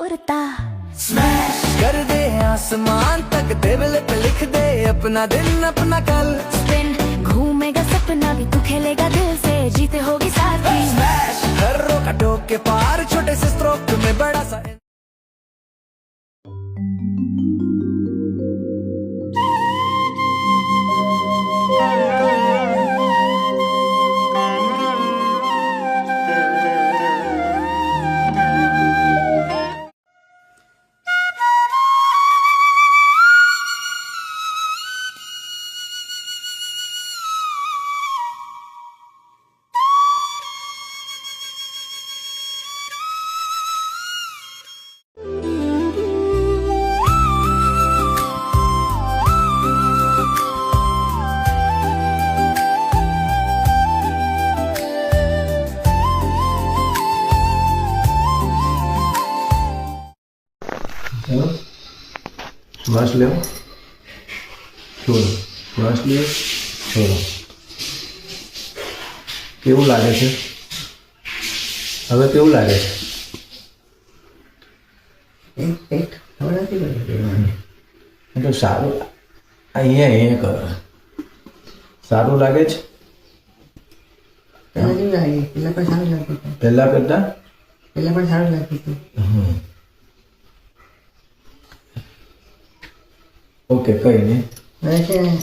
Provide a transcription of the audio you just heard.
उड़ता स्मैश कर दे आसमान तक टेबल पे लिख दे अपना दिन अपना कल स्पिन घूमेगा सपना भी तू खेलेगा दिल से जीते होगी साथ ही स्मैश हर रोका टोक के पार छोटे से स्ट्रोक में बड़ा सा श्वास लो, छोड़ो, श्वास लो, छोड़ो। केवुं लागे छे? हवे केवुं लागे छे? एक खबर નથી પડતી तो सारू અહીંયા કરો સારું લાગે છે પહેલા જેવું લાગે પહેલા પણ સારું લાગતું હતું પહેલા કરતા પહેલા પણ સારું લાગતું હતું ઓકે કઈ નહીં હવે છે ને